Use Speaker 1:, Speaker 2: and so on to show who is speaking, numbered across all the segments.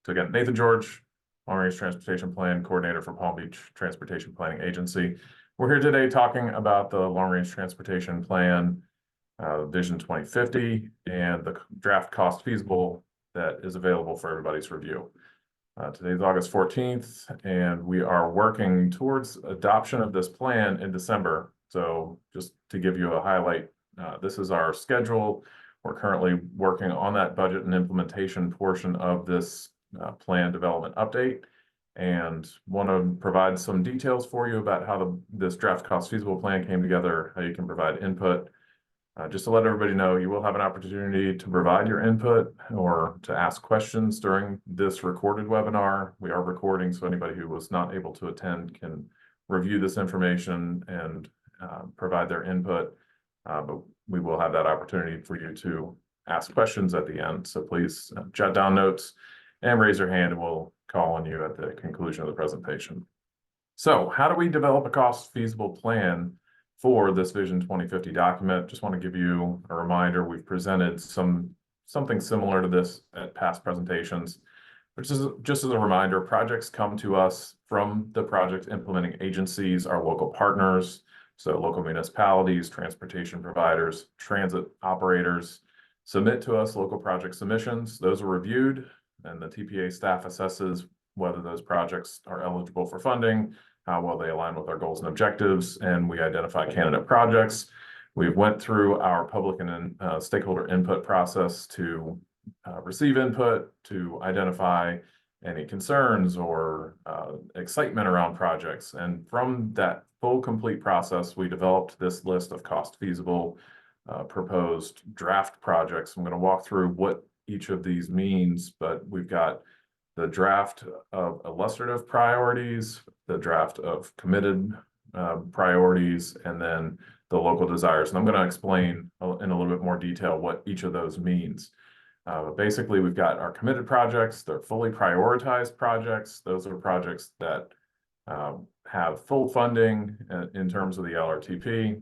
Speaker 1: So again, Nathan George, Long Range Transportation Plan Coordinator for Palm Beach Transportation Planning Agency. We're here today talking about the Long Range Transportation Plan, Vision 2050, and the draft cost feasible that is available for everybody's review. Today's August 14th, and we are working towards adoption of this plan in December. So just to give you a highlight, this is our schedule. We're currently working on that budget and implementation portion of this plan development update, and want to provide some details for you about how this draft cost feasible plan came together, how you can provide input. Just to let everybody know, you will have an opportunity to provide your input or to ask questions during this recorded webinar. We are recording, so anybody who was not able to attend can review this information and provide their input. But we will have that opportunity for you to ask questions at the end. So please jot down notes and raise your hand, and we'll call on you at the conclusion of the presentation. So how do we develop a cost feasible plan for this Vision 2050 document? Just want to give you a reminder. We've presented something similar to this at past presentations, which is just as a reminder, projects come to us from the project implementing agencies, our local partners, so local municipalities, transportation providers, transit operators submit to us local project submissions. Those are reviewed, and the TPA staff assesses whether those projects are eligible for funding, how well they align with our goals and objectives, and we identify candidate projects. We went through our public and stakeholder input process to receive input, to identify any concerns or excitement around projects. And from that full complete process, we developed this list of cost feasible proposed draft projects. I'm going to walk through what each of these means, but we've got the draft of illustrative priorities, the draft of committed priorities, and then the local desires. And I'm going to explain in a little bit more detail what each of those means. Basically, we've got our committed projects. They're fully prioritized projects. Those are projects that have full funding in terms of the LRTP.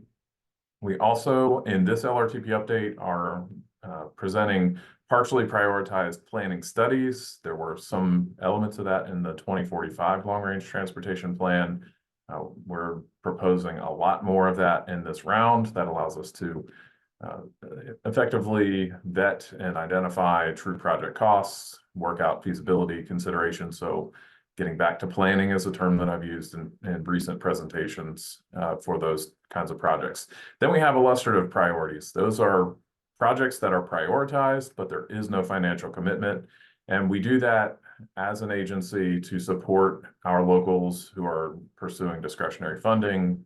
Speaker 1: We also, in this LRTP update, are presenting partially prioritized planning studies. There were some elements of that in the 2045 long-range transportation plan. We're proposing a lot more of that in this round. That allows us to effectively vet and identify true project costs, work out feasibility considerations. So getting back to planning is a term that I've used in recent presentations for those kinds of projects. Then we have illustrative priorities. Those are projects that are prioritized, but there is no financial commitment. And we do that as an agency to support our locals who are pursuing discretionary funding,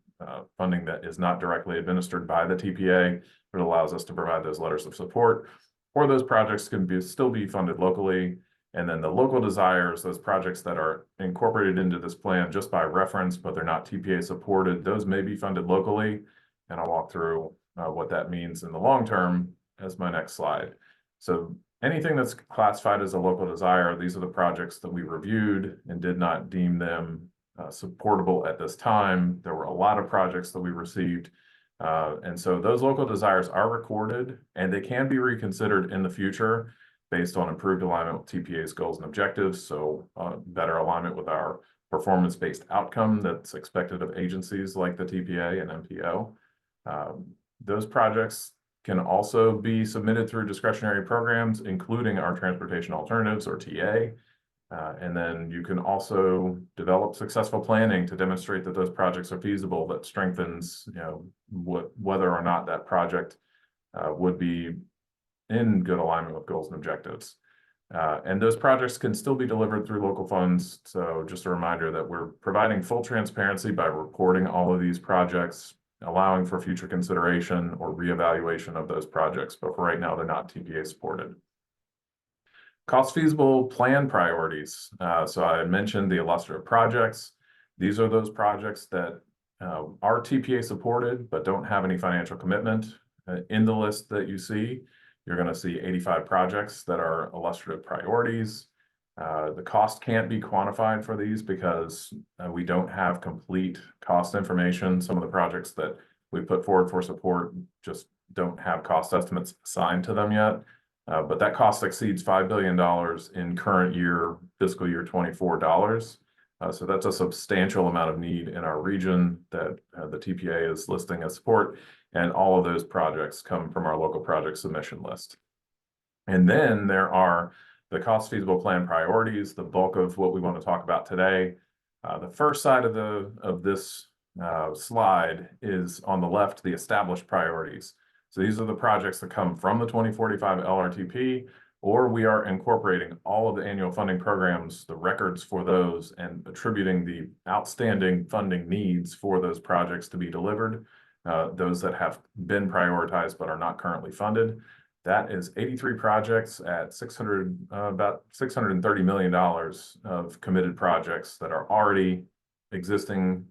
Speaker 1: funding that is not directly administered by the TPA, but allows us to provide those letters of support. Or those projects can still be funded locally. And then the local desires, those projects that are incorporated into this plan just by reference, but they're not TPA supported, those may be funded locally. And I'll walk through what that means in the long term as my next slide. So anything that's classified as a local desire, these are the projects that we reviewed and did not deem them supportable at this time. There were a lot of projects that we received. And so those local desires are recorded, and they can be reconsidered in the future based on improved alignment with TPA's goals and objectives. So better alignment with our performance-based outcome that's expected of agencies like the TPA and MPO. Those projects can also be submitted through discretionary programs, including our transportation alternatives or TA. And then you can also develop successful planning to demonstrate that those projects are feasible, that strengthens, whether or not that project would be in good alignment with goals and objectives. And those projects can still be delivered through local funds. So just a reminder that we're providing full transparency by reporting all of these projects, allowing for future consideration or reevaluation of those projects. But for right now, they're not TPA supported. Cost feasible plan priorities. So I mentioned the illustrative projects. These are those projects that are TPA supported, but don't have any financial commitment. In the list that you see, you're going to see 85 projects that are illustrative priorities. The cost can't be quantified for these because we don't have complete cost information. Some of the projects that we put forward for support just don't have cost estimates assigned to them yet. But that cost exceeds $5 billion in current year, fiscal year 24 dollars. So that's a substantial amount of need in our region that the TPA is listing as support. And all of those projects come from our local project submission list. And then there are the cost feasible plan priorities, the bulk of what we want to talk about today. The first side of this slide is on the left, the established priorities. So these are the projects that come from the 2045 LRTP, or we are incorporating all of the annual funding programs, the records for those, and attributing the outstanding funding needs for those projects to be delivered, those that have been prioritized but are not currently funded. That is 83 projects at about $630 million of committed projects that are already existing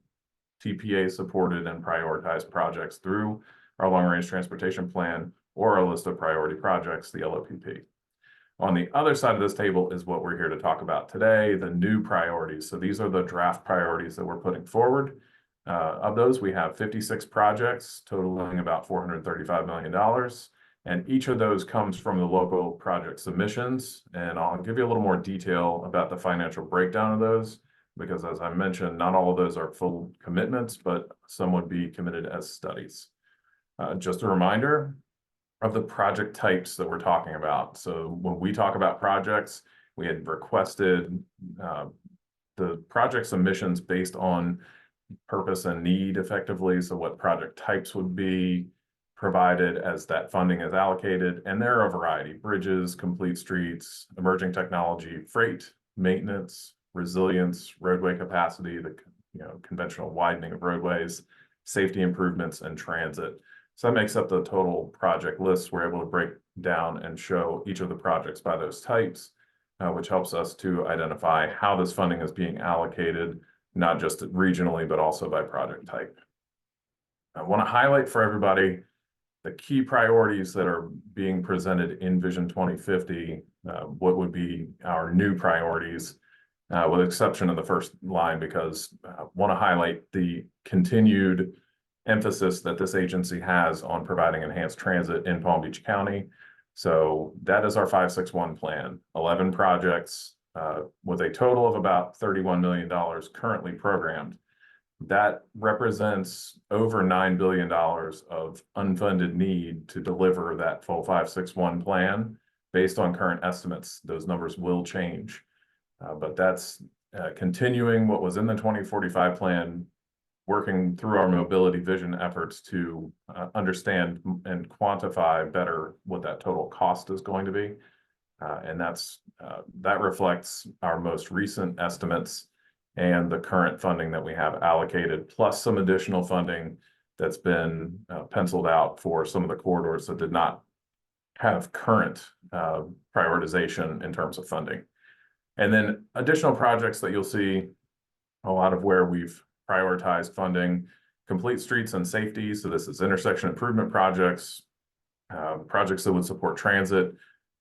Speaker 1: TPA supported and prioritized projects through our long-range transportation plan or our list of priority projects, the LRTP. On the other side of this table is what we're here to talk about today, the new priorities. So these are the draft priorities that we're putting forward. Of those, we have 56 projects totaling about $435 million. And each of those comes from the local project submissions. And I'll give you a little more detail about the financial breakdown of those, because as I mentioned, not all of those are full commitments, but some would be committed as studies. Just a reminder of the project types that we're talking about. So when we talk about projects, we had requested the project submissions based on purpose and need effectively. So what project types would be provided as that funding is allocated. And there are a variety: bridges, complete streets, emerging technology, freight, maintenance, resilience, roadway capacity, the conventional widening of roadways, safety improvements, and transit. So that makes up the total project list. We're able to break down and show each of the projects by those types, which helps us to identify how this funding is being allocated, not just regionally, but also by project type. I want to highlight for everybody the key priorities that are being presented in Vision 2050, what would be our new priorities, with exception of the first line, because I want to highlight the continued emphasis that this agency has on providing enhanced transit in Palm Beach County. So that is our 561 plan, 11 projects with a total of about $31 million currently programmed. That represents over $9 billion of unfunded need to deliver that full 561 plan. Based on current estimates, those numbers will change. But that's continuing what was in the 2045 plan, working through our mobility vision efforts to understand and quantify better what that total cost is going to be. And that reflects our most recent estimates and the current funding that we have allocated, plus some additional funding that's been penciled out for some of the corridors that did not have current prioritization in terms of funding. And then additional projects that you'll see a lot of where we've prioritized funding: complete streets and safety. So this is intersection improvement projects, projects that would support transit,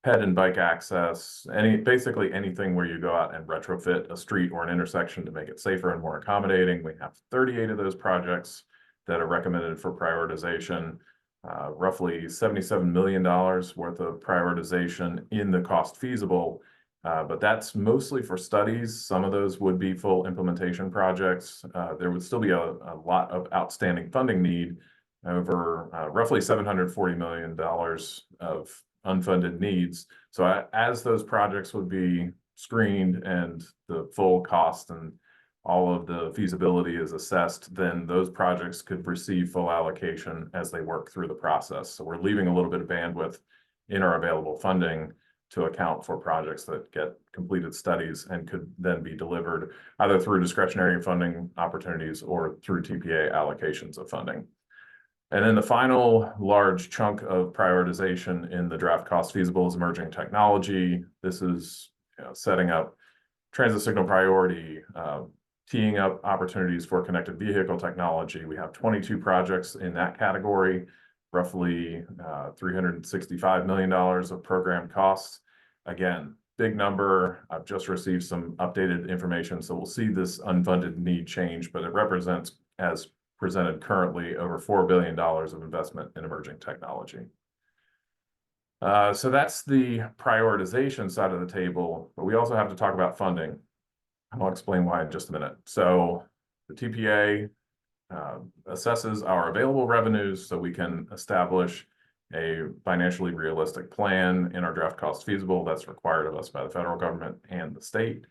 Speaker 1: ped and bike access, basically anything where you go out and retrofit a street or an intersection to make it safer and more accommodating. We have 38 of those projects that are recommended for prioritization, roughly $77 million worth of prioritization in the cost feasible. But that's mostly for studies. Some of those would be full implementation projects. There would still be a lot of outstanding funding need, over roughly $740 million of unfunded needs. So as those projects would be screened and the full cost and all of the feasibility is assessed, then those projects could receive full allocation as they work through the process. So we're leaving a little bit of bandwidth in our available funding to account for projects that get completed studies and could then be delivered either through discretionary funding opportunities or through TPA allocations of funding. And then the final large chunk of prioritization in the draft cost feasible is emerging technology. This is setting up transit signal priority, teeing up opportunities for connected vehicle technology. We have 22 projects in that category, roughly $365 million of program costs. Again, big number. I've just received some updated information, so we'll see this unfunded need change, but it represents, as presented currently, over $4 billion of investment in emerging technology. So that's the prioritization side of the table, but we also have to talk about funding. I'll explain why in just a minute. So the TPA assesses our available revenues so we can establish a financially realistic plan in our draft cost feasible that's required of us by the federal government and the state.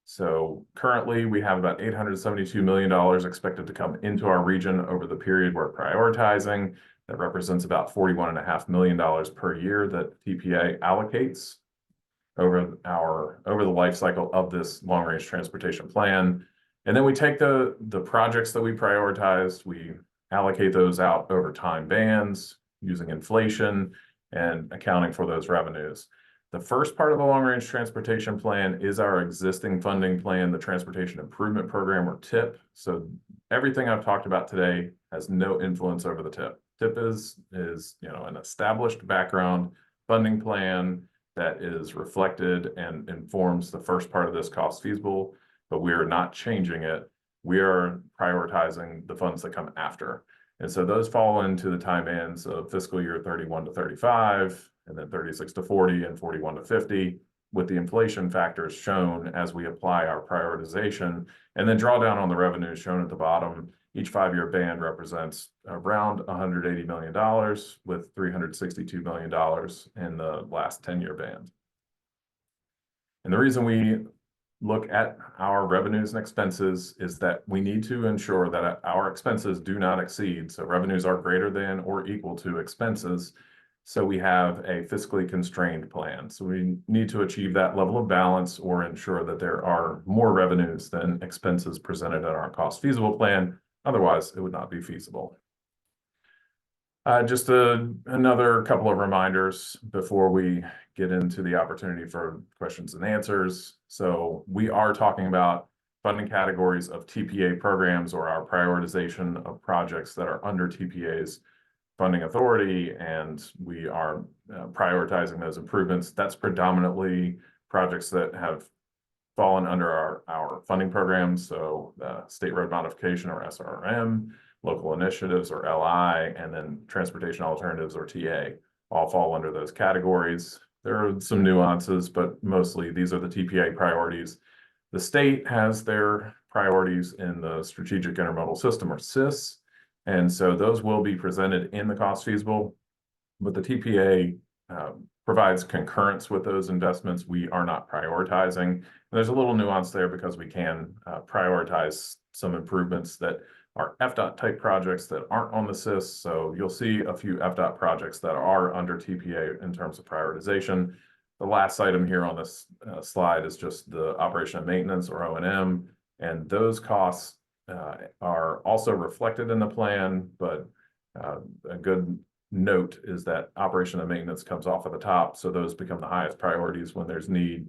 Speaker 1: So currently we have about $872 million expected to come into our region over the period we're prioritizing. That represents about $41.5 million per year that TPA allocates over the life cycle of this long range transportation plan. And then we take the projects that we prioritized, we allocate those out over time bands using inflation and accounting for those revenues. The first part of the long range transportation plan is our existing funding plan, the Transportation Improvement Program, or TIP. So everything I've talked about today has no influence over the TIP. TIP is an established background funding plan that is reflected and informs the first part of this cost feasible, but we are not changing it. We are prioritizing the funds that come after. And so those fall into the time bands of fiscal year 31 to 35, and then 36 to 40 and 41 to 50, with the inflation factors shown as we apply our prioritization, and then draw down on the revenues shown at the bottom. Each 5-year band represents around $180 million, with $362 million in the last 10-year band. And the reason we look at our revenues and expenses is that we need to ensure that our expenses do not exceed. So revenues are greater than or equal to expenses. So we have a fiscally constrained plan. So we need to achieve that level of balance or ensure that there are more revenues than expenses presented in our cost feasible plan. Otherwise, it would not be feasible. Just another couple of reminders before we get into the opportunity for questions and answers. So we are talking about funding categories of TPA programs, or our prioritization of projects that are under TPA's funding authority, and we are prioritizing those improvements. That's predominantly projects that have fallen under our funding programs, so State Road Modification, or SRM, Local Initiatives, or LI, and then Transportation Alternatives, or TA, all fall under those categories. There are some nuances, but mostly these are the TPA priorities. The state has their priorities in the Strategic Intermodal System, or SIS, and so those will be presented in the cost feasible, but the TPA provides concurrence with those investments. We are not prioritizing. And there's a little nuance there because we can prioritize some improvements that are FDOT type projects that aren't on the SIS. So you'll see a few FDOT projects that are under TPA in terms of prioritization. The last item here on this slide is just the operation and maintenance, or O&M, and those costs are also reflected in the plan, but a good note is that operation and maintenance comes off at the top, so those become the highest priorities when there's need.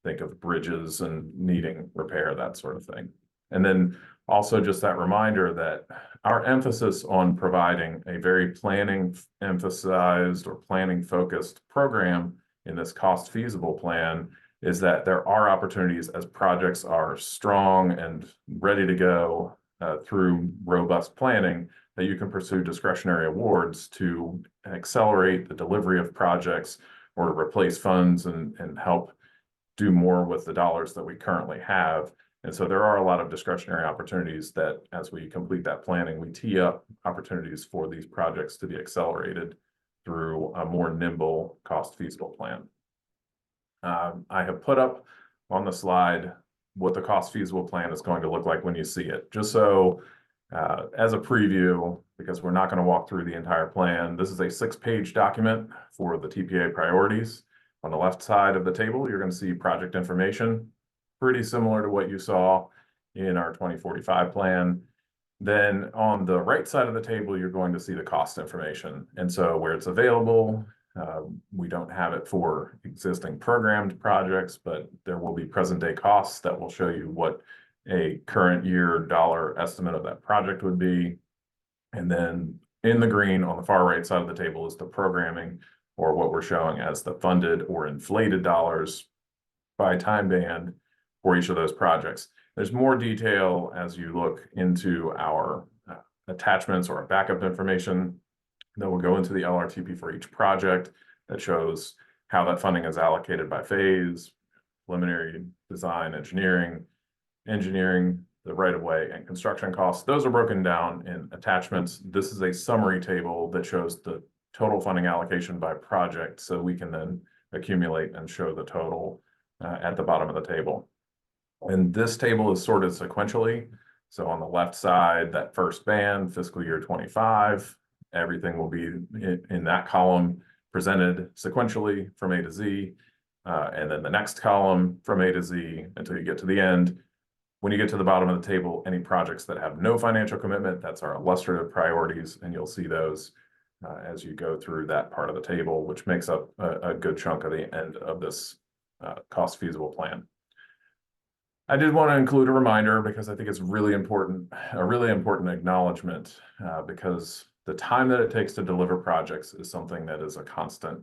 Speaker 1: Think of bridges and needing repair, that sort of thing. And then also just that reminder that our emphasis on providing a very planning emphasized or planning focused program in this cost feasible plan is that there are opportunities as projects are strong and ready to go through robust planning, that you can pursue discretionary awards to accelerate the delivery of projects, or to replace funds and help do more with the dollars that we currently have. And so there are a lot of discretionary opportunities that, as we complete that planning, we tee up opportunities for these projects to be accelerated through a more nimble cost feasible plan. I have put up on the slide what the cost feasible plan is going to look like when you see it, just so as a preview, because we're not going to walk through the entire plan. This is a 6-page document for the TPA priorities. On the left side of the table, you're going to see project information, pretty similar to what you saw in our 2045 plan. Then on the right side of the table, you're going to see the cost information. And so where it's available, we don't have it for existing programmed projects, but there will be present day costs that will show you what a current year dollar estimate of that project would be. And then in the green on the far right side of the table is the programming, or what we're showing as the funded or inflated dollars by time band for each of those projects. There's more detail as you look into our attachments or backup information that will go into the LRTP for each project. that shows how that funding is allocated by phase, preliminary design, engineering, the right-of-way, and construction costs. Those are broken down in attachments. This is a summary table that shows the total funding allocation by project, so we can then accumulate and show the total at the bottom of the table. And this table is sorted sequentially. So on the left side, that first band, fiscal year 25, everything will be in that column presented sequentially from A to Z. And then the next column from A to Z until you get to the end. When you get to the bottom of the table, any projects that have no financial commitment, that's our illustrative priorities, and you'll see those as you go through that part of the table, which makes up a good chunk of the end of this cost feasible plan. I did want to include a reminder because I think it's really important, a really important acknowledgement, because the time that it takes to deliver projects is something that is a constant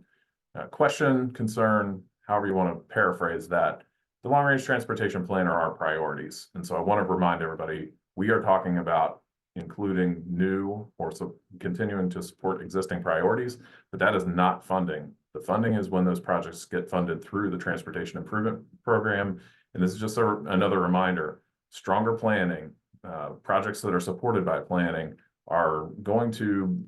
Speaker 1: question, concern, however you want to paraphrase that. The long-range transportation plan are our priorities. And so I want to remind everybody, we are talking about including new or continuing to support existing priorities, but that is not funding. The funding is when those projects get funded through the Transportation Improvement Program. And this is just another reminder, stronger planning, projects that are supported by planning are going to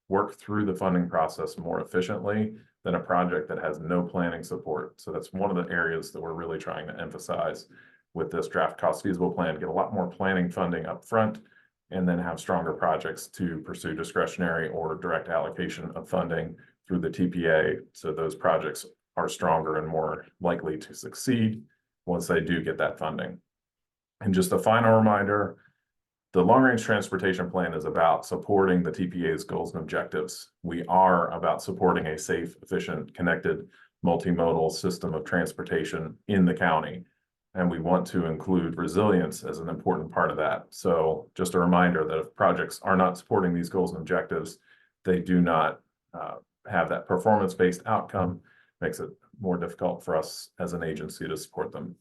Speaker 1: work through the funding process more efficiently than a project that has no planning support. So that's one of the areas that we're really trying to emphasize with this draft cost feasible plan, get a lot more planning funding up front, and then have stronger projects to pursue discretionary or direct allocation of funding through the TPA. So those projects are stronger and more likely to succeed once they do get that funding. And just a final reminder, the long-range transportation plan is about supporting the TPA's goals and objectives. We are about supporting a safe, efficient, connected, multimodal system of transportation in the county. And we want to include resilience as an important part of that. So just a reminder that if projects are not supporting these goals and objectives, they do not have that performance-based outcome, makes it more difficult for us as an agency to support them.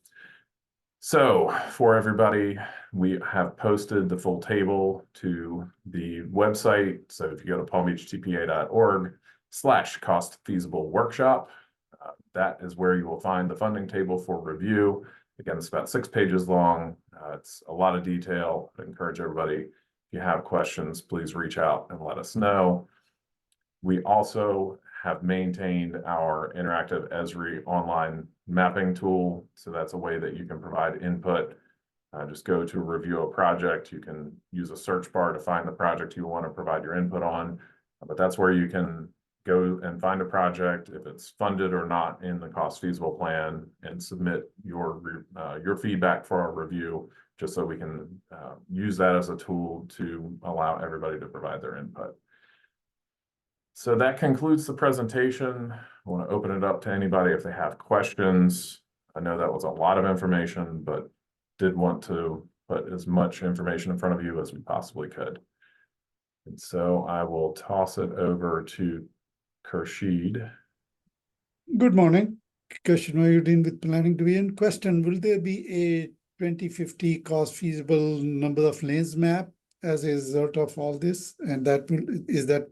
Speaker 1: So for everybody, we have posted the full table to the website. So if you go to palmbeachtpa.org/cost feasible workshop, that is where you will find the funding table for review. Again, it's about 6 pages long. It's a lot of detail. I encourage everybody, if you have questions, please reach out and let us know. We also have maintained our interactive Esri online mapping tool. So that's a way that you can provide input. Just go to review a project. You can use a search bar to find the project you want to provide your input on. But that's where you can go and find a project, if it's funded or not in the cost feasible plan, and submit your feedback for our review, just so we can use that as a tool to allow everybody to provide their input. So that concludes the presentation. I want to open it up to anybody if they have questions. I know that was a lot of information, but did want to put as much information in front of you as we possibly could. And so I will toss it over to Khurshid.
Speaker 2: Good morning. Khurshid Mayuddin with Planning Division. Question, will there be a 2050 cost feasible number of lanes map as a result of all this? And is that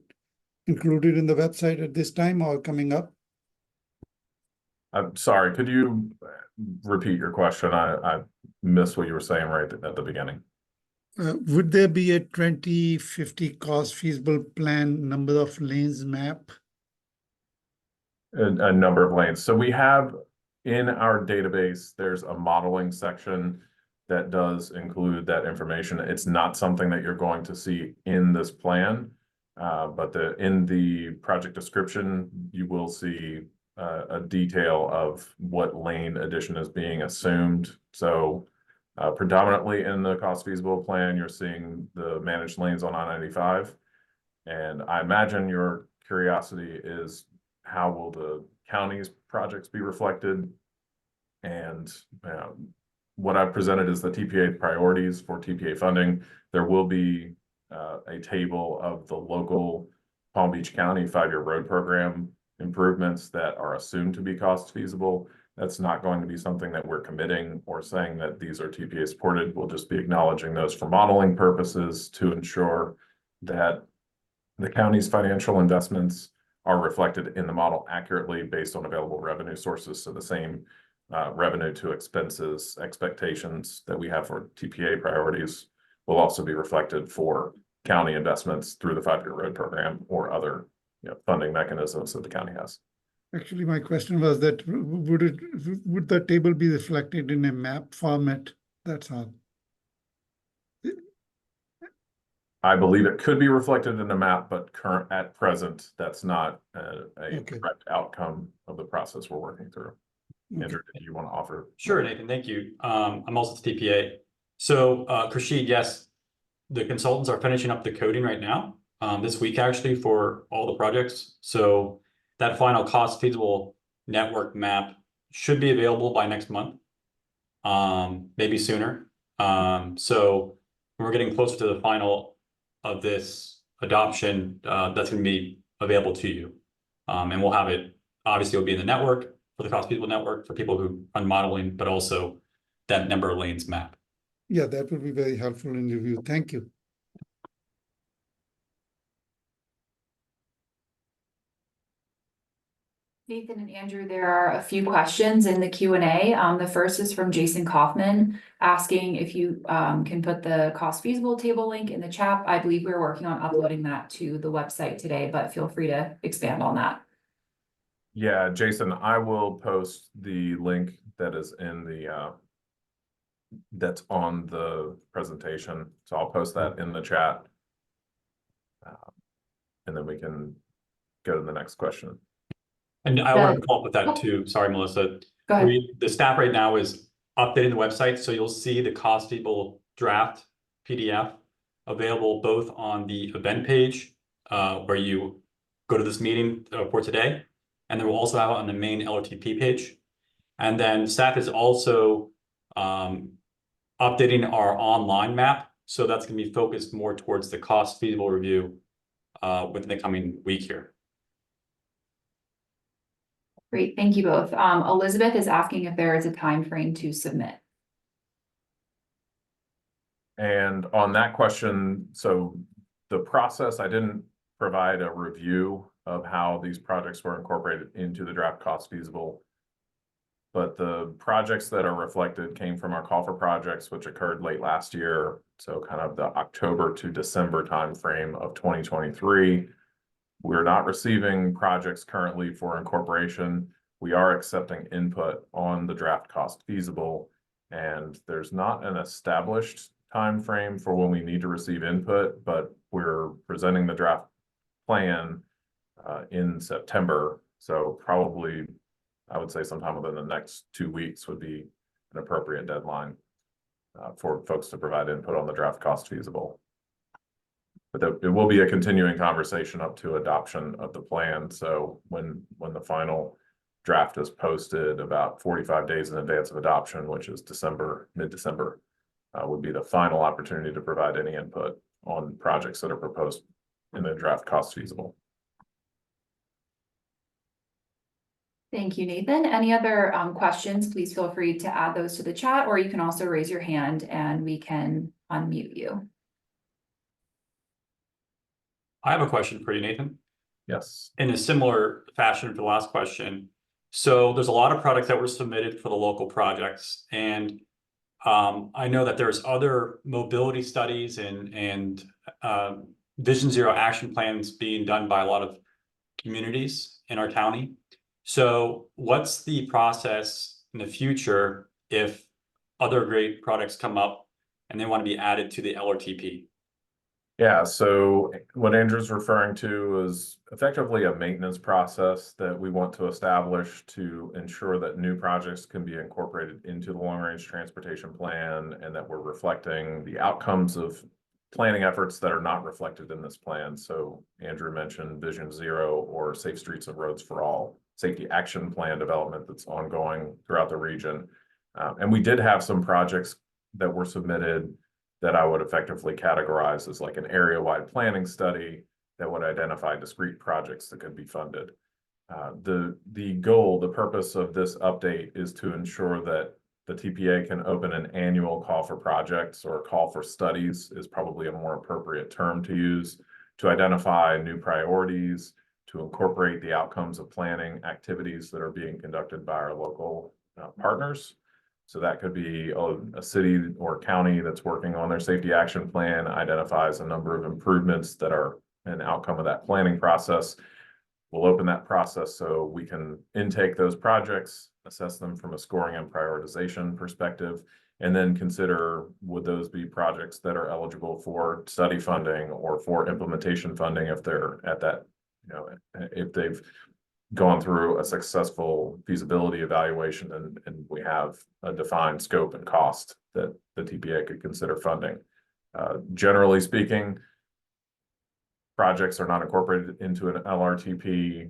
Speaker 2: included in the website at this time or coming up?
Speaker 1: I'm sorry, could you repeat your question? I missed what you were saying right at the beginning.
Speaker 2: Would there be a 2050 cost feasible plan number of lanes map?
Speaker 1: A number of lanes. So we have in our database, there's a modeling section that does include that information. It's not something that you're going to see in this plan, but in the project description, you will see a detail of what lane addition is being assumed. So predominantly in the cost feasible plan, you're seeing the managed lanes on I-95. And I imagine your curiosity is, how will the county's projects be reflected? And what I've presented is the TPA priorities for TPA funding. There will be a table of the local Palm Beach County 5-year road program improvements that are assumed to be cost feasible. That's not going to be something that we're committing or saying that these are TPA supported. We'll just be acknowledging those for modeling purposes to ensure that the county's financial investments are reflected in the model accurately based on available revenue sources. So the same revenue to expenses expectations that we have for TPA priorities will also be reflected for county investments through the 5-year road program or other funding mechanisms that the county has.
Speaker 2: Actually, my question was that would the table be reflected in a map format? That's all.
Speaker 1: I believe it could be reflected in a map, but at present, that's not a
Speaker 2: Okay.
Speaker 1: direct outcome of the process we're working through.
Speaker 2: Okay.
Speaker 1: Andrew, did you want to offer?
Speaker 3: Sure, Nathan, thank you. I'm also the TPA. So, Khursheed, yes, the consultants are finishing up the coding right now, this week actually for all the projects. So that final cost feasible network map should be available by next month, maybe sooner. So when we're getting closer to the final of this adoption, that's going to be available to you. And we'll have it, obviously it'll be in the network for the cost feasible network for people who run modeling, but also that number of lanes map.
Speaker 2: Yeah, that would be very helpful in review. Thank you.
Speaker 4: Nathan and Andrew, there are a few questions in the Q&A. The first is from Jason Kaufman asking if you can put the cost feasible table link in the chat. I believe we're working on uploading that to the website today, but feel free to expand on that.
Speaker 1: Yeah, Jason, I will post the link that is in the that's on the presentation. So I'll post that in the chat. And then we can go to the next question.
Speaker 3: And I want to follow up with that too. Sorry, Melissa.
Speaker 4: Go ahead.
Speaker 3: The staff right now is updating the website. So you'll see the cost feasible draft PDF available both on the event page where you go to this meeting for today. And then we'll also have it on the main LRTP page. And then staff is also updating our online map. So that's going to be focused more towards the cost feasible review within the coming week here.
Speaker 4: Great, thank you both. Elizabeth is asking if there is a time frame to submit.
Speaker 1: And on that question, so the process, I didn't provide a review of how these projects were incorporated into the draft cost feasible. But the projects that are reflected came from our call for projects, which occurred late last year. So kind of the October to December timeframe of 2023. We're not receiving projects currently for incorporation. We are accepting input on the draft cost feasible, and there's not an established time frame for when we need to receive input, but we're presenting the draft plan in September. So probably, I would say sometime within the next 2 weeks would be an appropriate deadline for folks to provide input on the draft cost feasible. But it will be a continuing conversation up to adoption of the plan. So when the final draft is posted about 45 days in advance of adoption, which is December, mid-December, would be the final opportunity to provide any input on projects that are proposed in the draft cost feasible.
Speaker 4: Thank you, Nathan. Any other questions, please feel free to add those to the chat, or you can also raise your hand and we can unmute you.
Speaker 3: I have a question for you, Nathan.
Speaker 1: Yes.
Speaker 3: In a similar fashion to the last question. So there's a lot of products that were submitted for the local projects. And I know that there's other mobility studies and Vision Zero action plans being done by a lot of communities in our county. So what's the process in the future if other great products come up and they want to be added to the LRTP?
Speaker 1: Yeah, so what Andrew's referring to is effectively a maintenance process that we want to establish to ensure that new projects can be incorporated into the long-range transportation plan and that we're reflecting the outcomes of planning efforts that are not reflected in this plan. So Andrew mentioned Vision Zero or Safe Streets and Roads for All, safety action plan development that's ongoing throughout the region. And we did have some projects that were submitted that I would effectively categorize as like an area-wide planning study that would identify discrete projects that could be funded. The goal, the purpose of this update is to ensure that the TPA can open an annual call for projects, or call for studies is probably a more appropriate term to use, to identify new priorities, to incorporate the outcomes of planning activities that are being conducted by our local partners. So that could be a city or county that's working on their safety action plan, identifies a number of improvements that are an outcome of that planning process. We'll open that process so we can intake those projects, assess them from a scoring and prioritization perspective, and then consider, would those be projects that are eligible for study funding or for implementation funding if they're at that, if they've gone through a successful feasibility evaluation and we have a defined scope and cost that the TPA could consider funding. Generally speaking, projects are not incorporated into an LRTP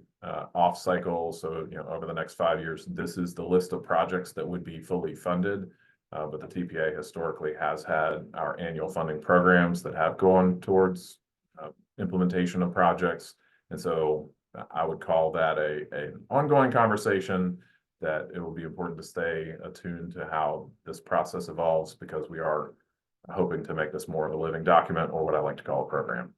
Speaker 1: off cycle. So, over the next 5 years, this is the list of projects that would be fully funded. But the TPA historically has had our annual funding programs that have gone towards implementation of projects. And so I would call that an ongoing conversation, that it will be important to stay attuned to how this process evolves, because we are hoping to make this more of a living document, or what I like to call a program.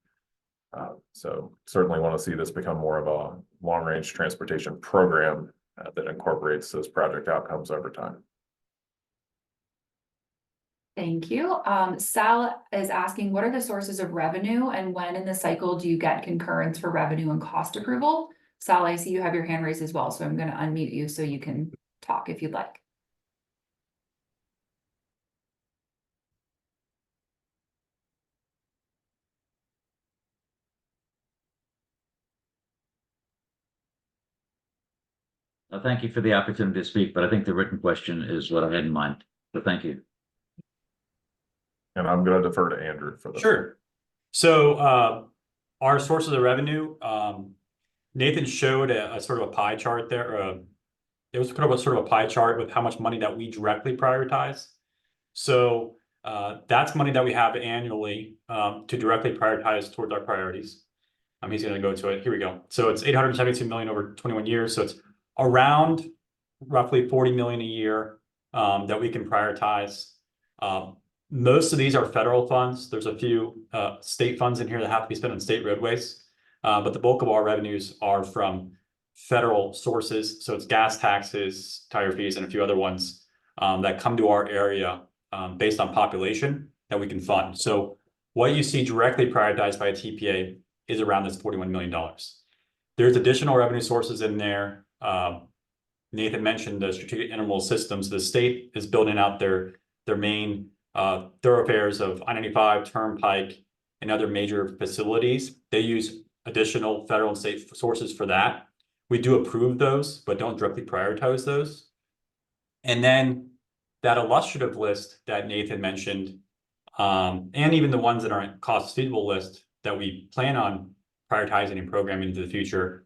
Speaker 1: So certainly want to see this become more of a long-range transportation program that incorporates those project outcomes over time.
Speaker 4: Thank you. Sal is asking, what are the sources of revenue, and when in the cycle do you get concurrence for revenue and cost approval? Sal, I see you have your hand raised as well, so I'm going to unmute you so you can talk if you'd like.
Speaker 5: Thank you for the opportunity to speak, but I think the written question is what I had in mind. So thank you.
Speaker 1: And I'm going to defer to Andrew for this.
Speaker 3: Sure. So our sources of revenue, Nathan showed a sort of a pie chart there. It was kind of a sort of a pie chart with how much money that we directly prioritize. So that's money that we have annually to directly prioritize towards our priorities. He's going to go to it. Here we go. So it's 872 million over 21 years. So it's around roughly 40 million a year that we can prioritize. Most of these are federal funds. There's a few state funds in here that have to be spent on state roadways. But the bulk of our revenues are from federal sources. So it's gas taxes, tire fees, and a few other ones that come to our area based on population that we can fund. So what you see directly prioritized by a TPA is around this $41 million. There's additional revenue sources in there. Nathan mentioned the strategic intermodal systems. The state is building out their main thoroughfares of I-95, Turnpike, and other major facilities. They use additional federal and state sources for that. We do approve those, but don't directly prioritize those. And then that illustrative list that Nathan mentioned, and even the ones that aren't cost feasible list that we plan on prioritizing and programming into the future,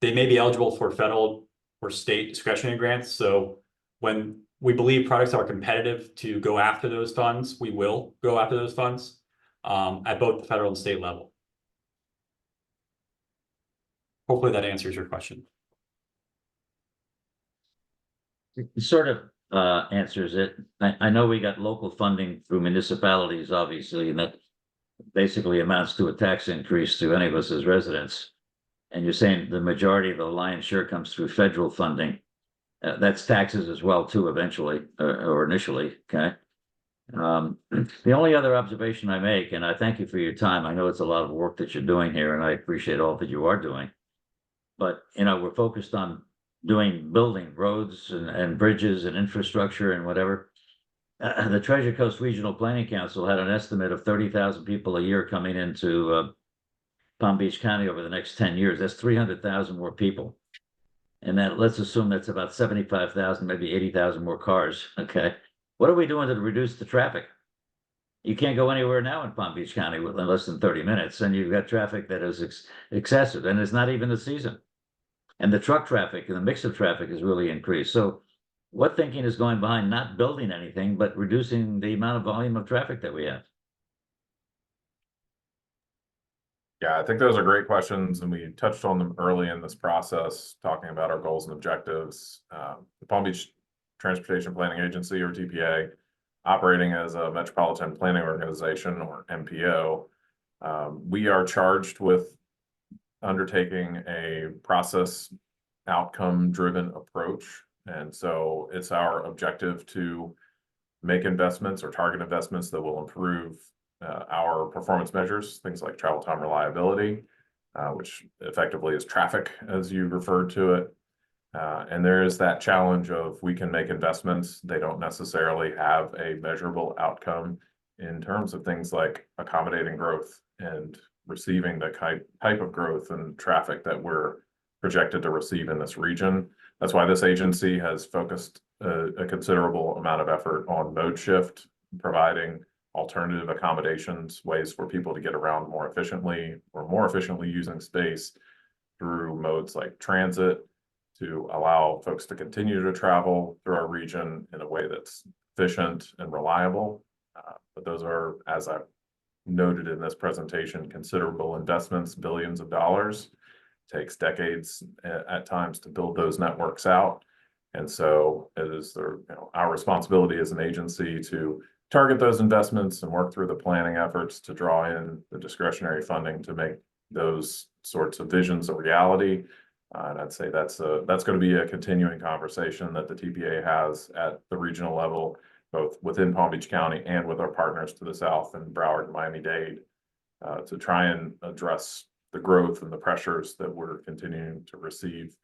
Speaker 3: they may be eligible for federal or state discretionary grants. So when we believe products are competitive to go after those funds, we will go after those funds at both the federal and state level. Hopefully that answers your question.
Speaker 5: It sort of answers it. I know we got local funding through municipalities, obviously, and that basically amounts to a tax increase to any of us as residents. And you're saying the majority of the lion's share comes through federal funding. That's taxes as well, too, eventually, or initially, okay? The only other observation I make, and I thank you for your time, I know it's a lot of work that you're doing here, and I appreciate all that you are doing. But, we're focused on building roads and bridges and infrastructure and whatever. The Treasure Coast Regional Planning Council had an estimate of 30,000 people a year coming into Palm Beach County over the next 10 years. That's 300,000 more people. And then let's assume that's about 75,000, maybe 80,000 more cars, okay? What are we doing to reduce the traffic? You can't go anywhere now in Palm Beach County within less than 30 minutes, and you've got traffic that is excessive, and it's not even the season. And the truck traffic and the mix of traffic has really increased. So what thinking is going behind not building anything, but reducing the amount of volume of traffic that we have?
Speaker 1: Yeah, I think those are great questions, and we touched on them early in this process, talking about our goals and objectives. The Palm Beach Transportation Planning Agency, or TPA, operating as a Metropolitan Planning Organization, or MPO, we are charged with undertaking a process outcome-driven approach. And so it's our objective to make investments or target investments that will improve our performance measures, things like travel time reliability, which effectively is traffic, as you referred to it. And there is that challenge of we can make investments. They don't necessarily have a measurable outcome in terms of things like accommodating growth and receiving the type of growth and traffic that we're projected to receive in this region. That's why this agency has focused a considerable amount of effort on mode shift, providing alternative accommodations, ways for people to get around more efficiently or more efficiently using space through modes like transit, to allow folks to continue to travel through our region in a way that's efficient and reliable. But those are, as I've noted in this presentation, considerable investments, billions of dollars. Takes decades at times to build those networks out. And so it is our responsibility as an agency to target those investments and work through the planning efforts to draw in the discretionary funding to make those sorts of visions a reality. And I'd say that's going to be a continuing conversation that the TPA has at the regional level, both within Palm Beach County and with our partners to the south in Broward and Miami-Dade, to try and address the growth and the pressures that we're continuing to receive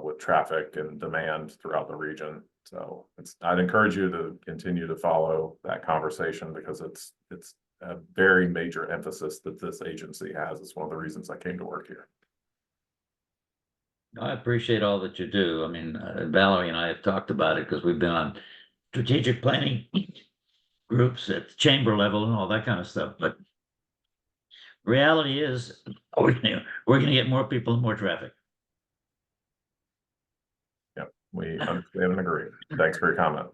Speaker 1: with traffic and demand throughout the region. So I'd encourage you to continue to follow that conversation because it's a very major emphasis that this agency has. It's one of the reasons I came to work here.
Speaker 5: I appreciate all that you do. I mean, Valerie and I have talked about it because we've been on strategic planning groups at the chamber level and all that kind of stuff. But reality is, we're going to get more people and more traffic.
Speaker 1: Yep, we understand and agree. Thanks for your comment.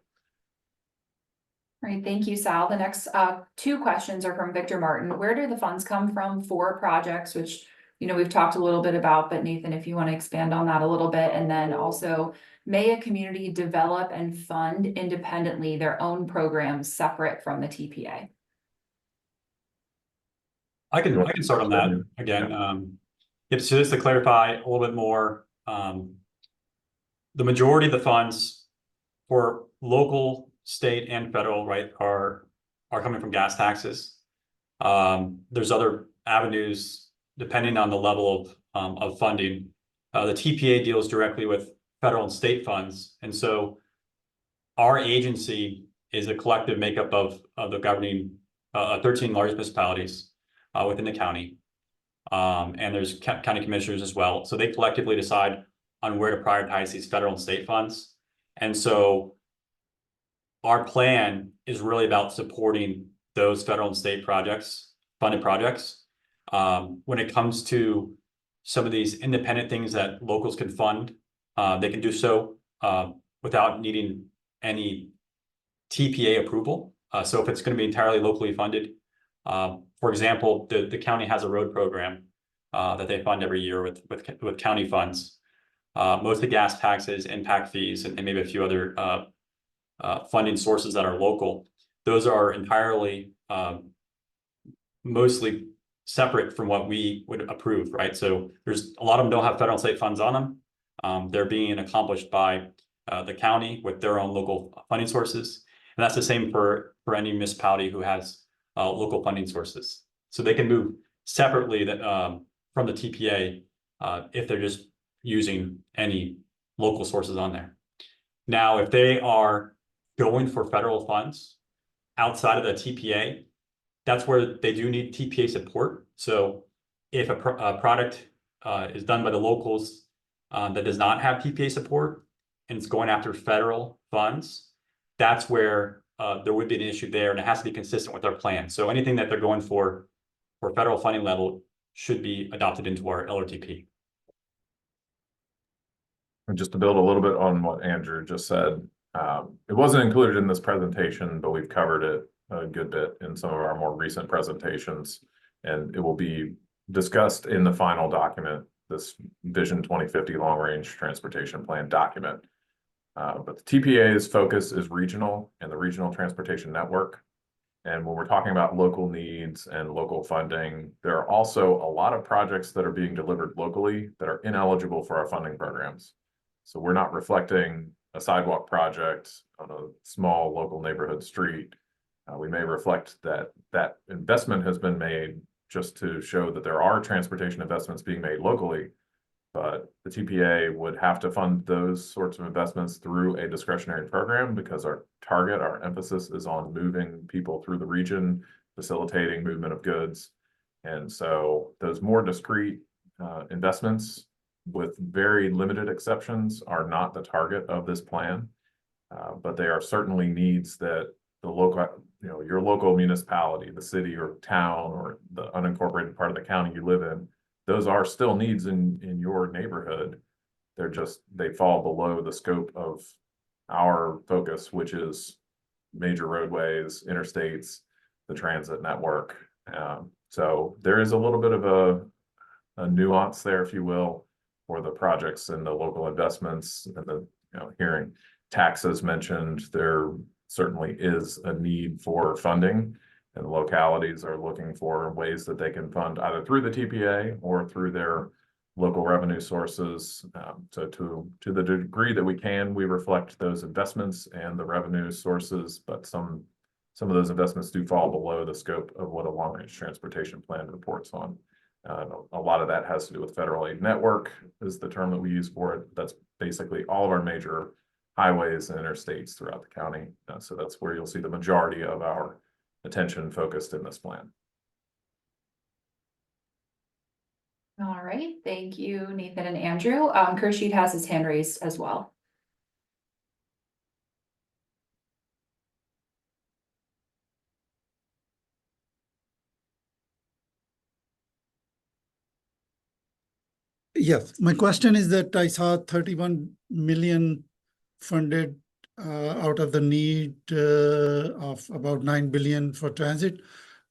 Speaker 4: All right, thank you, Sal. The next two questions are from Victor Martin. Where do the funds come from for projects, which we've talked a little bit about, but Nathan, if you want to expand on that a little bit. And then also, may a community develop and fund independently their own programs separate from the TPA?
Speaker 3: I can start on that again. So just to clarify a little bit more, the majority of the funds for local, state, and federal, right, are coming from gas taxes. There's other avenues depending on the level of funding. The TPA deals directly with federal and state funds, and so our agency is a collective makeup of the governing 13 largest municipalities within the county, and there's county commissioners as well. So they collectively decide on where to prioritize these federal and state funds, and so our plan is really about supporting those federal and state funded projects. When it comes to some of these independent things that locals can fund, they can do so without needing any TPA approval. So if it's going to be entirely locally funded, for example, the county has a road program that they fund every year with county funds. Most of the gas taxes, impact fees, and maybe a few other funding sources that are local, those are entirely mostly separate from what we would approve, right? So there's a lot of them don't have federal and state funds on them. They're being accomplished by the county with their own local funding sources. And that's the same for any municipality who has local funding sources. So they can move separately from the TPA if they're just using any local sources on there. Now, if they are going for federal funds outside of the TPA, that's where they do need TPA support. So if a product is done by the locals that does not have TPA support and it's going after federal funds, that's where there would be an issue there, and it has to be consistent with our plan. So anything that they're going for federal funding level should be adopted into our LRTP.
Speaker 1: And just to build a little bit on what Andrew just said, it wasn't included in this presentation, but we've covered it a good bit in some of our more recent presentations, and it will be discussed in the final document, this Vision 2050 Long Range Transportation Plan document. But the TPA's focus is regional and the regional transportation network. And when we're talking about local needs and local funding, there are also a lot of projects that are being delivered locally that are ineligible for our funding programs. So we're not reflecting a sidewalk project on a small local neighborhood street. We may reflect that that investment has been made just to show that there are transportation investments being made locally. But the TPA would have to fund those sorts of investments through a discretionary program because our target, our emphasis is on moving people through the region, facilitating movement of goods. And so those more discrete investments with very limited exceptions are not the target of this plan. But they are certainly needs that the local, your local municipality, the city or town or the unincorporated part of the county you live in, those are still needs in your neighborhood. They fall below the scope of our focus, which is major roadways, interstates, the transit network. So there is a little bit of a nuance there, if you will, for the projects and the local investments and the, hearing taxes mentioned, there certainly is a need for funding. And the localities are looking for ways that they can fund either through the TPA or through their local revenue sources. So to the degree that we can, we reflect those investments and the revenue sources, but some of those investments do fall below the scope of what a long-range transportation plan reports on. A lot of that has to do with federal aid network is the term that we use for it. That's basically all of our major highways and interstates throughout the county. So that's where you'll see the majority of our attention focused in this plan.
Speaker 4: All right, thank you, Nathan and Andrew. Khurshid has his hand raised as well.
Speaker 2: Yes, my question is that I saw 31 million funded out of the need of about 9 billion for transit.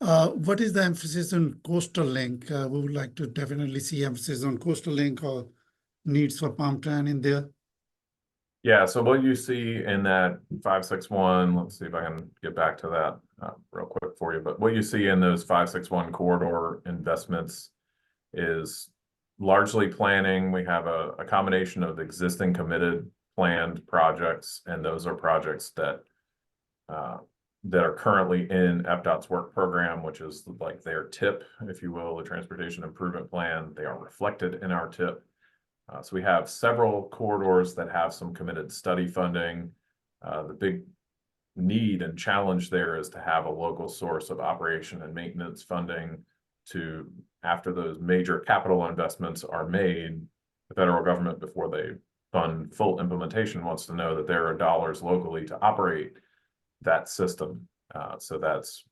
Speaker 2: What is the emphasis on coastal link? We would like to definitely see emphasis on coastal link or needs for PalmTran in there.
Speaker 1: Yeah, so what you see in that 561, let's see if I can get back to that real quick for you. But what you see in those 561 corridor investments is largely planning. We have a combination of existing committed planned projects, and those are projects that are currently in FDOT's work program, which is like their TIP, if you will, the Transportation Improvement Plan. They are reflected in our TIP. So we have several corridors that have some committed study funding. The big need and challenge there is to have a local source of operation and maintenance funding to, after those major capital investments are made, the federal government, before they fund full implementation, wants to know that there are dollars locally to operate that system. So that's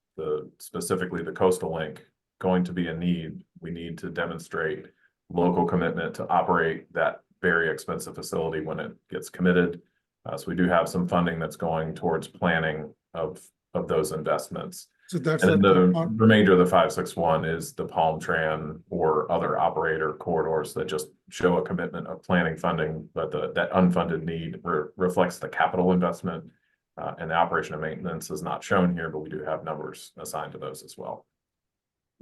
Speaker 1: specifically the coastal link going to be a need. We need to demonstrate local commitment to operate that very expensive facility when it gets committed. So we do have some funding that's going towards planning of those investments.
Speaker 2: So that's
Speaker 1: and the remainder of the 561 is the PalmTran or other operator corridors that just show a commitment of planning funding, but that unfunded need reflects the capital investment, and the operation and maintenance is not shown here, but we do have numbers assigned to those as well.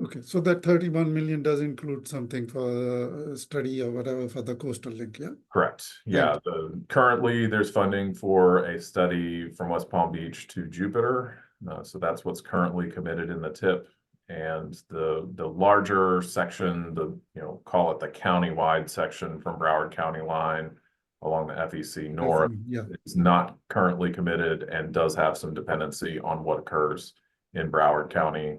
Speaker 2: Okay, so that 31 million does include something for study or whatever for the coastal link, yeah?
Speaker 1: Correct. Yeah, currently there's funding for a study from West Palm Beach to Jupiter. So that's what's currently committed in the TIP. And the larger section, call it the county-wide section from Broward County line along the FEC North, is not currently committed and does have some dependency on what occurs in Broward County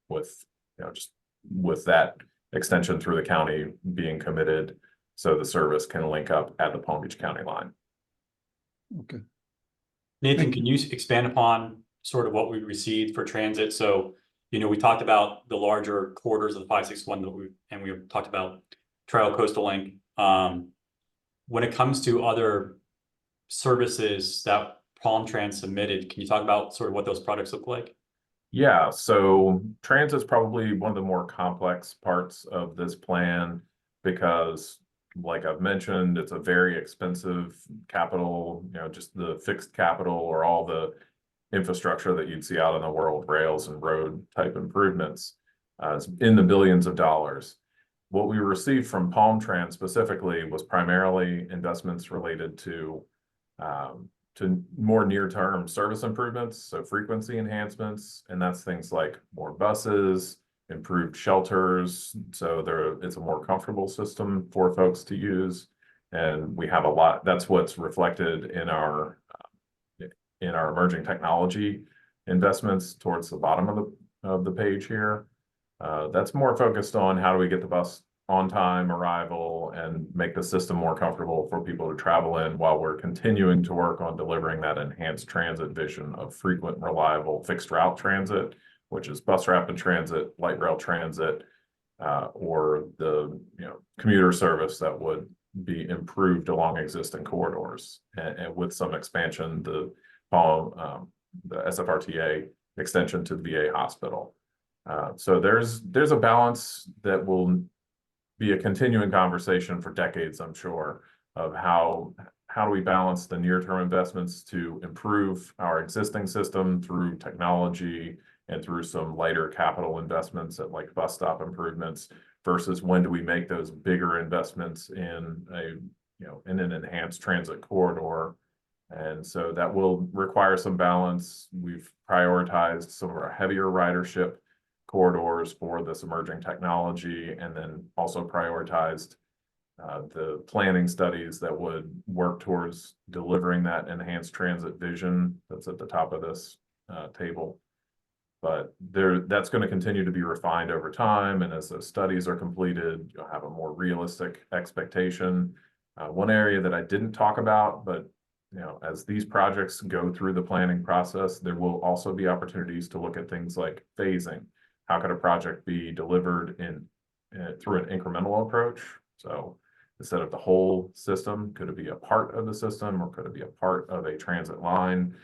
Speaker 1: with just with that extension through the county being committed, so the service can link up at the Palm Beach County line.
Speaker 2: Okay.
Speaker 3: Nathan, can you expand upon sort of what we received for transit? So, we talked about the larger corridors of the 561 and we talked about Trail Coastal Link. When it comes to other services that PalmTran submitted, can you talk about sort of what those products look like?
Speaker 1: Yeah, so transit is probably one of the more complex parts of this plan because, like I've mentioned, it's a very expensive capital, just the fixed capital or all the infrastructure that you'd see out in the world, rails and road type improvements, it's in the billions of dollars. What we received from Palm Trans specifically was primarily investments related to more near-term service improvements, so frequency enhancements, and that's things like more buses, improved shelters, so it's a more comfortable system for folks to use. And we have a lot, that's what's reflected in our emerging technology investments towards the bottom of the page here. That's more focused on how do we get the bus on time arrival and make the system more comfortable for people to travel in, while we're continuing to work on delivering that enhanced transit vision of frequent, reliable, fixed route transit, which is bus rapid transit, light rail transit, or the commuter service that would be improved along existing corridors, and with some expansion, the SFRTA extension to the VA hospital. So there's a balance that will be a continuing conversation for decades, I'm sure, of how do we balance the near-term investments to improve our existing system through technology and through some lighter capital investments at like bus stop improvements, versus when do we make those bigger investments in in an enhanced transit corridor. And so that will require some balance. We've prioritized some of our heavier ridership corridors for this emerging technology, and then also prioritized the planning studies that would work towards delivering that enhanced transit vision that's at the top of this table. But that's going to continue to be refined over time, and as those studies are completed, you'll have a more realistic expectation. One area that I didn't talk about, but as these projects go through the planning process, there will also be opportunities to look at things like phasing. How could a project be delivered through an incremental approach? So instead of the whole system, could it be a part of the system, or could it be a part of a transit line?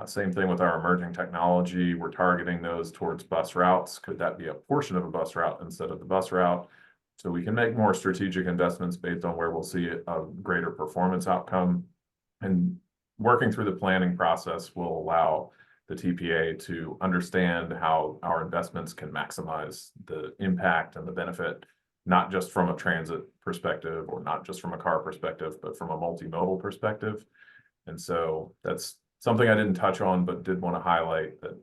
Speaker 1: Same thing with our emerging technology. We're targeting those towards bus routes. Could that be a portion of a bus route instead of the bus route? So we can make more strategic investments based on where we'll see a greater performance outcome. And working through the planning process will allow the TPA to understand how our investments can maximize the impact and the benefit, not just from a transit perspective or not just from a car perspective, but from a multimodal perspective. And so that's something I didn't touch on, but did want to highlight that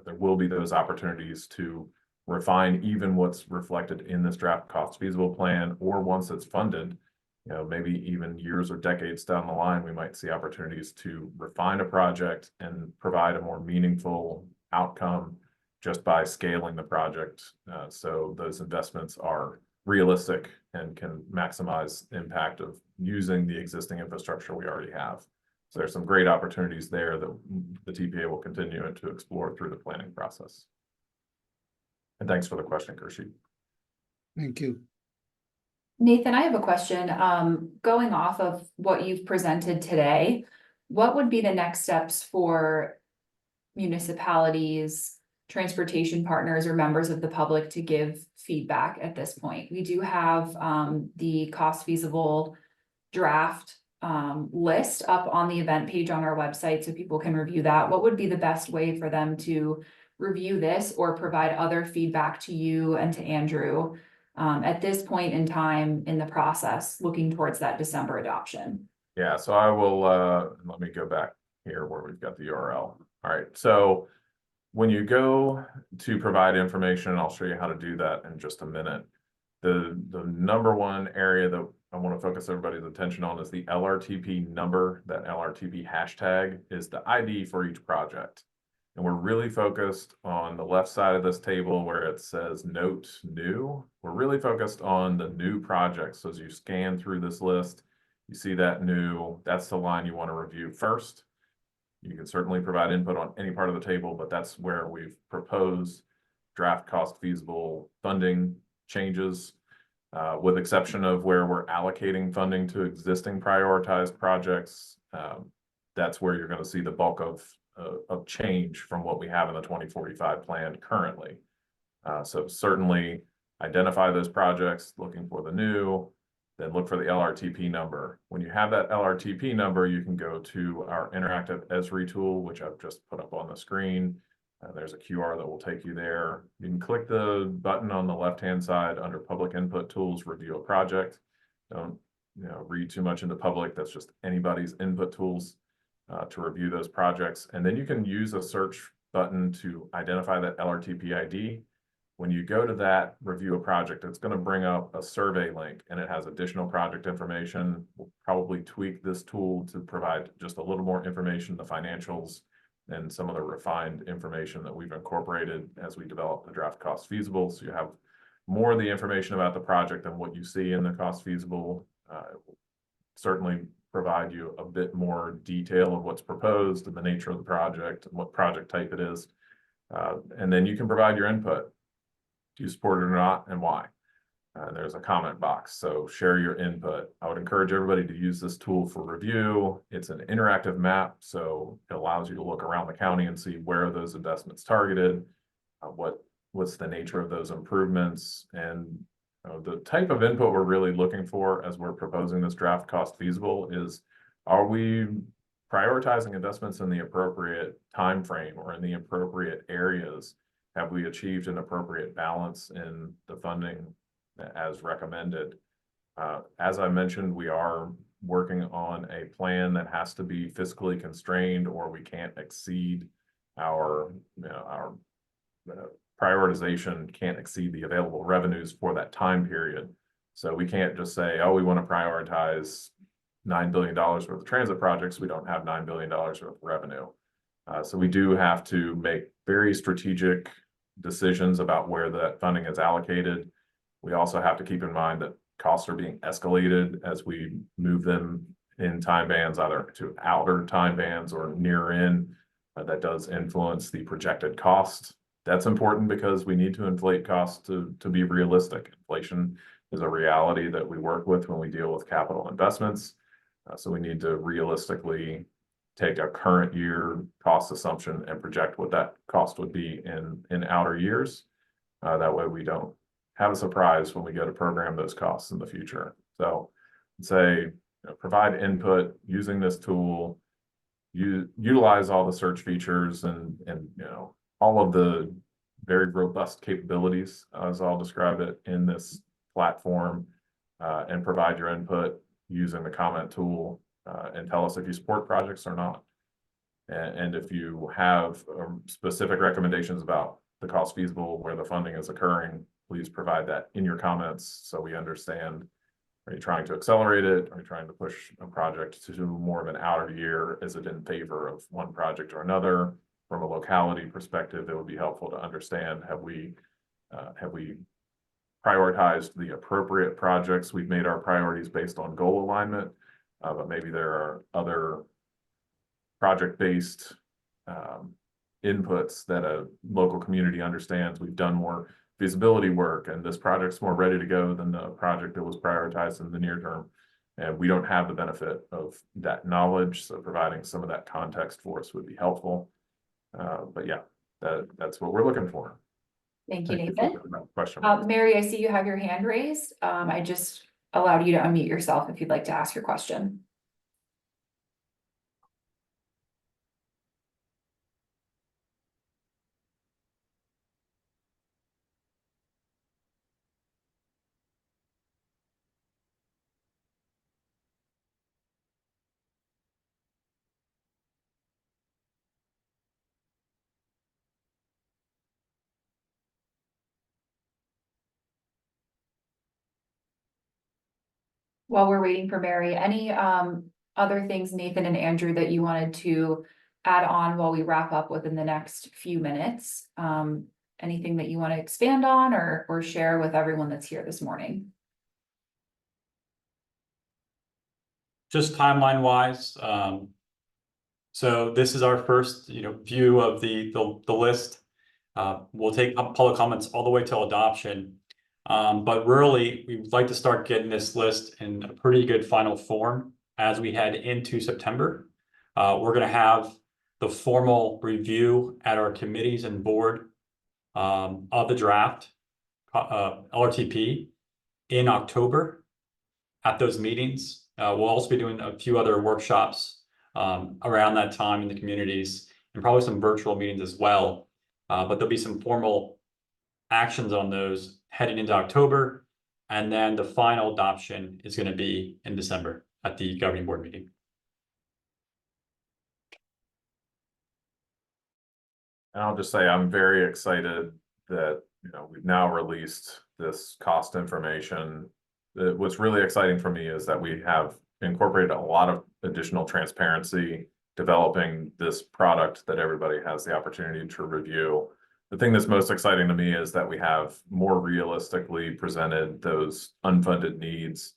Speaker 1: there will be those opportunities to refine even what's reflected in this draft cost feasible plan, or once it's funded, maybe even years or decades down the line, we might see opportunities to refine a project and provide a more meaningful outcome just by scaling the project. So those investments are realistic and can maximize the impact of using the existing infrastructure we already have. So there's some great opportunities there that the TPA will continue to explore through the planning process. And thanks for the question, Kershi.
Speaker 2: Thank you.
Speaker 4: Nathan, I have a question. Going off of what you've presented today, what would be the next steps for municipalities, transportation partners, or members of the public to give feedback at this point? We do have the cost feasible draft list up on the event page on our website, so people can review that. What would be the best way for them to review this or provide other feedback to you and to Andrew at this point in time in the process, looking towards that December adoption?
Speaker 1: Yeah, so I will, let me go back here where we've got the URL. All right, so when you go to provide information, I'll show you how to do that in just a minute. The number one area that I want to focus everybody's attention on is the LRTP number. That LRTP hashtag is the ID for each project. And we're really focused on the left side of this table where it says note new. We're really focused on the new projects. So as you scan through this list, you see that new, that's the line you want to review first. You can certainly provide input on any part of the table, but that's where we've proposed draft cost feasible funding changes, with exception of where we're allocating funding to existing prioritized projects. That's where you're going to see the bulk of change from what we have in the 2045 plan currently. So certainly identify those projects, looking for the new, then look for the LRTP number. When you have that LRTP number, you can go to our interactive Esri tool, which I've just put up on the screen. There's a QR that will take you there. You can click the button on the left-hand side under Public Input Tools, Review a Project. Don't read too much into public. That's just anybody's input tools to review those projects. And then you can use a search button to identify that LRTP ID. When you go to that review a project, it's going to bring up a survey link, and it has additional project information. We'll probably tweak this tool to provide just a little more information, the financials, and some of the refined information that we've incorporated as we develop the draft cost feasible. So you have more of the information about the project than what you see in the cost feasible. It will certainly provide you a bit more detail of what's proposed and the nature of the project and what project type it is. And then you can provide your input. Do you support it or not, and why? There's a comment box, so share your input. I would encourage everybody to use this tool for review. It's an interactive map, so it allows you to look around the county and see where are those investments targeted, what's the nature of those improvements, and the type of input we're really looking for as we're proposing this draft cost feasible is, are we prioritizing investments in the appropriate time frame or in the appropriate areas? Have we achieved an appropriate balance in the funding as recommended? As I mentioned, we are working on a plan that has to be fiscally constrained, or we can't exceed our prioritization can't exceed the available revenues for that time period. So we can't just say, oh, we want to prioritize $9 billion worth of transit projects. We don't have $9 billion worth of revenue. So we do have to make very strategic decisions about where that funding is allocated. We also have to keep in mind that costs are being escalated as we move them in time bands, either to outer time bands or near in. That does influence the projected cost. That's important because we need to inflate costs to be realistic. Inflation is a reality that we work with when we deal with capital investments. So we need to realistically take a current year cost assumption and project what that cost would be in outer years. That way we don't have a surprise when we go to program those costs in the future. So I'd say provide input using this tool, utilize all the search features and all of the very robust capabilities, as I'll describe it, in this platform, and provide your input using the comment tool. And tell us if you support projects or not. And if you have specific recommendations about the cost feasible, where the funding is occurring, please provide that in your comments so we understand. Are you trying to accelerate it? Are you trying to push a project to more of an outer year? Is it in favor of one project or another? From a locality perspective, it would be helpful to understand, have we prioritized the appropriate projects? We've made our priorities based on goal alignment. But maybe there are other project-based inputs that a local community understands. We've done more feasibility work, and this project's more ready to go than the project that was prioritized in the near term. And we don't have the benefit of that knowledge, so providing some of that context for us would be helpful. But yeah, that's what we're looking for.
Speaker 4: Thank you,
Speaker 1: Thank
Speaker 4: Nathan.
Speaker 1: for that question.
Speaker 4: Mary, I see you have your hand raised. I just allowed you to unmute yourself if you'd like to ask your question. While we're waiting for Mary, any other things, Nathan and Andrew, that you wanted to add on while we wrap up within the next few minutes? Anything that you want to expand on or share with everyone that's here this morning?
Speaker 3: Just timeline wise, so this is our first, view of the list. We'll take public comments all the way till adoption. But really, we'd like to start getting this list in a pretty good final form as we head into September. We're going to have the formal review at our committees and board of the draft LRTP in October. at those meetings. We'll also be doing a few other workshops around that time in the communities, and probably some virtual meetings as well. But there'll be some formal actions on those heading into October. And then the final adoption is going to be in December at the governing board meeting.
Speaker 1: And I'll just say, I'm very excited that, we've now released this cost information. What's really exciting for me is that we have incorporated a lot of additional transparency, developing this product that everybody has the opportunity to review. The thing that's most exciting to me is that we have more realistically presented those unfunded needs.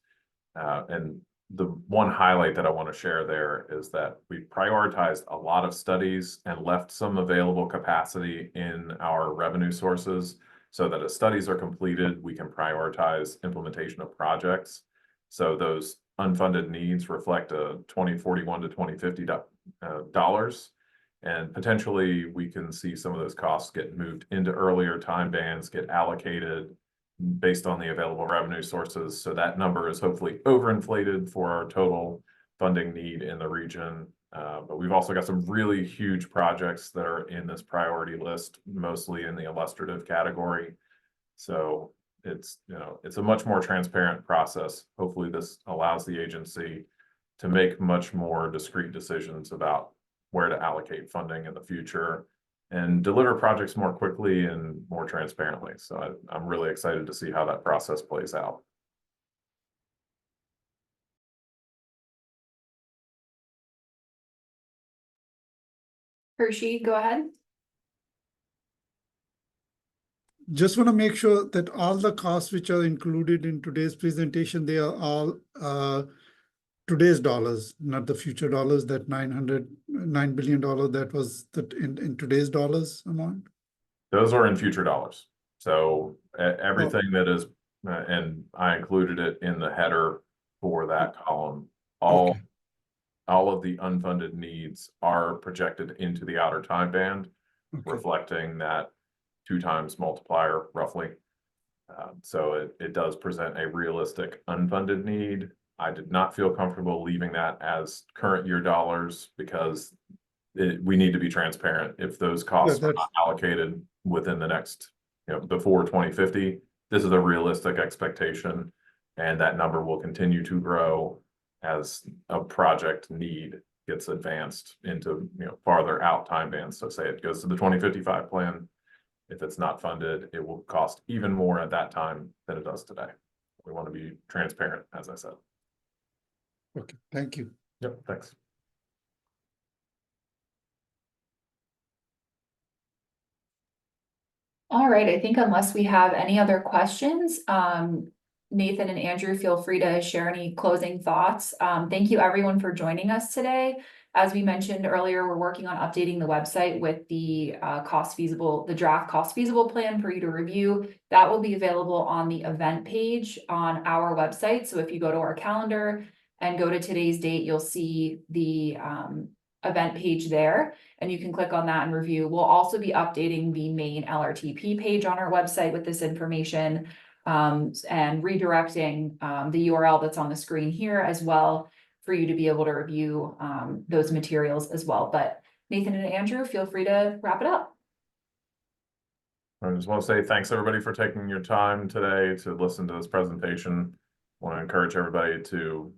Speaker 1: And the one highlight that I want to share there is that we prioritized a lot of studies and left some available capacity in our revenue sources, so that as studies are completed, we can prioritize implementation of projects. So those unfunded needs reflect a 2041 to 2050 dollars. And potentially we can see some of those costs get moved into earlier time bands, get allocated based on the available revenue sources. So that number is hopefully overinflated for our total funding need in the region. But we've also got some really huge projects that are in this priority list, mostly in the illustrative category. So it's a much more transparent process. Hopefully this allows the agency to make much more discrete decisions about where to allocate funding in the future and deliver projects more quickly and more transparently. So I'm really excited to see how that process plays out.
Speaker 4: Hershey, go ahead.
Speaker 2: Just want to make sure that all the costs which are included in today's presentation, they are all today's dollars, not the future dollars, that $9 billion that was in today's dollars amount?
Speaker 1: Those are in future dollars. So everything that is, and I included it in the header for that column, all of the unfunded needs are projected into the outer time band, reflecting that 2 times multiplier roughly. So it does present a realistic unfunded need. I did not feel comfortable leaving that as current year dollars because we need to be transparent. If those costs are not allocated within the next, before 2050, this is a realistic expectation, and that number will continue to grow as a project need gets advanced into, farther out time bands. So say it goes to the 2055 plan. If it's not funded, it will cost even more at that time than it does today. We want to be transparent, as I said.
Speaker 2: Okay, thank you.
Speaker 1: Yep, thanks.
Speaker 4: All right, I think unless we have any other questions, Nathan and Andrew, feel free to share any closing thoughts. Thank you everyone for joining us today. As we mentioned earlier, we're working on updating the website with the draft cost feasible plan for you to review. That will be available on the event page on our website. So if you go to our calendar and go to today's date, you'll see the event page there, and you can click on that and review. We'll also be updating the main LRTP page on our website with this information, and redirecting the URL that's on the screen here as well for you to be able to review those materials as well. But Nathan and Andrew, feel free to wrap it up.
Speaker 1: I just want to say thanks everybody for taking your time today to listen to this presentation. I want to encourage everybody to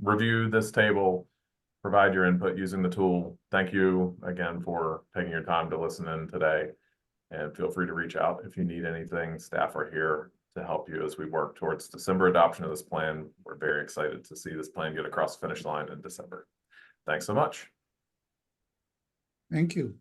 Speaker 1: review this table, provide your input using the tool. Thank you again for taking your time to listen in today, and feel free to reach out if you need anything. Staff are here to help you as we work towards December adoption of this plan. We're very excited to see this plan get across the finish line in December. Thanks so much.
Speaker 2: Thank you.